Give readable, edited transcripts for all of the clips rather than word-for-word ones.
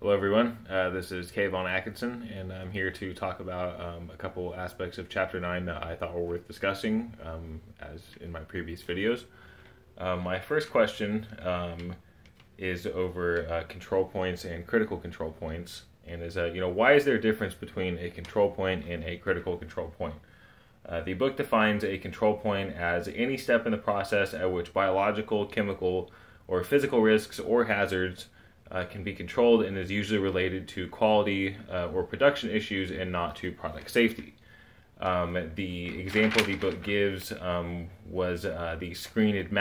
Hello everyone, this is Kay Von Atkinson, and I'm here to talk about a couple aspects of Chapter 9 that I thought were worth discussing, as in my previous videos. My first question is over control points and critical control points, and is, why is there a difference between a control point and a critical control point? The book defines a control point as any step in the process at which biological, chemical, or physical risks or hazards can be controlled and is usually related to quality or production issues and not to product safety. The example the book gives was the screen and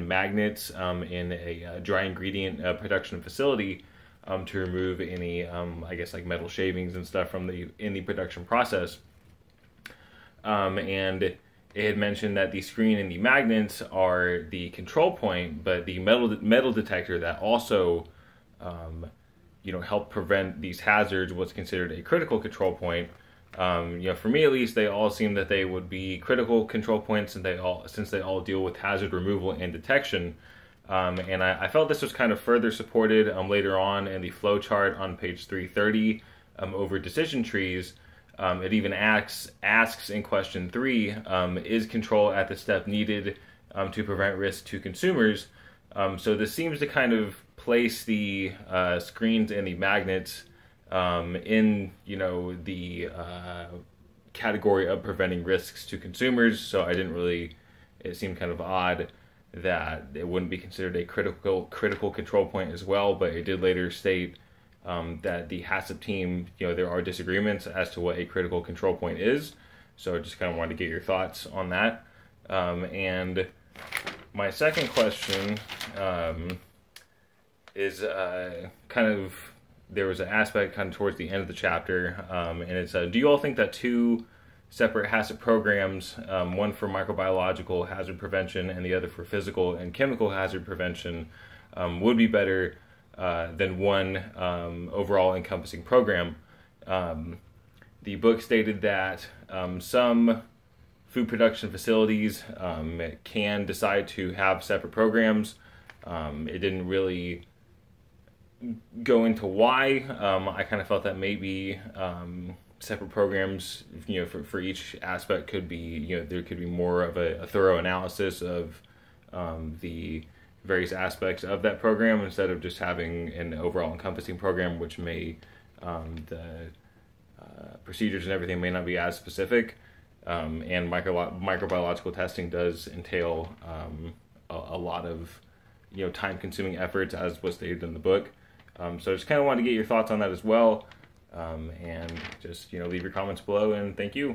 magnets in a dry ingredient production facility to remove any, like metal shavings and stuff from in the production process. And it had mentioned that the screen and the magnets are the control point, but the metal detector that also, help prevent these hazards was considered a critical control point. For me at least, they all seem that they would be critical control points, and since they all deal with hazard removal and detection. And I felt this was kind of further supported later on in the flow chart on page 330 over decision trees. It even asks in question 3, is control at the step needed to prevent risk to consumers? So this seems to kind of place the screens and the magnets in, the category of preventing risks to consumers. So it seemed kind of odd that it wouldn't be considered a critical control point as well, but it did later state that the HACCP team, there are disagreements as to what a critical control point is. So I just kind of wanted to get your thoughts on that. And my second question is there was an aspect kind of towards the end of the chapter, and it's, do you all think that two separate HACCP programs, one for microbiological hazard prevention and the other for physical and chemical hazard prevention, would be better than one overall encompassing program? The book stated that some food production facilities can decide to have separate programs. It didn't really go into why. I kind of felt that maybe separate programs, for each aspect could be, there could be more of a thorough analysis of the various aspects of that program instead of just having an overall encompassing program, which may, the procedures and everything may not be as specific. And microbiological testing does entail a lot of, time-consuming efforts, as was stated in the book. So I just kind of wanted to get your thoughts on that as well. And just, leave your comments below, and thank you.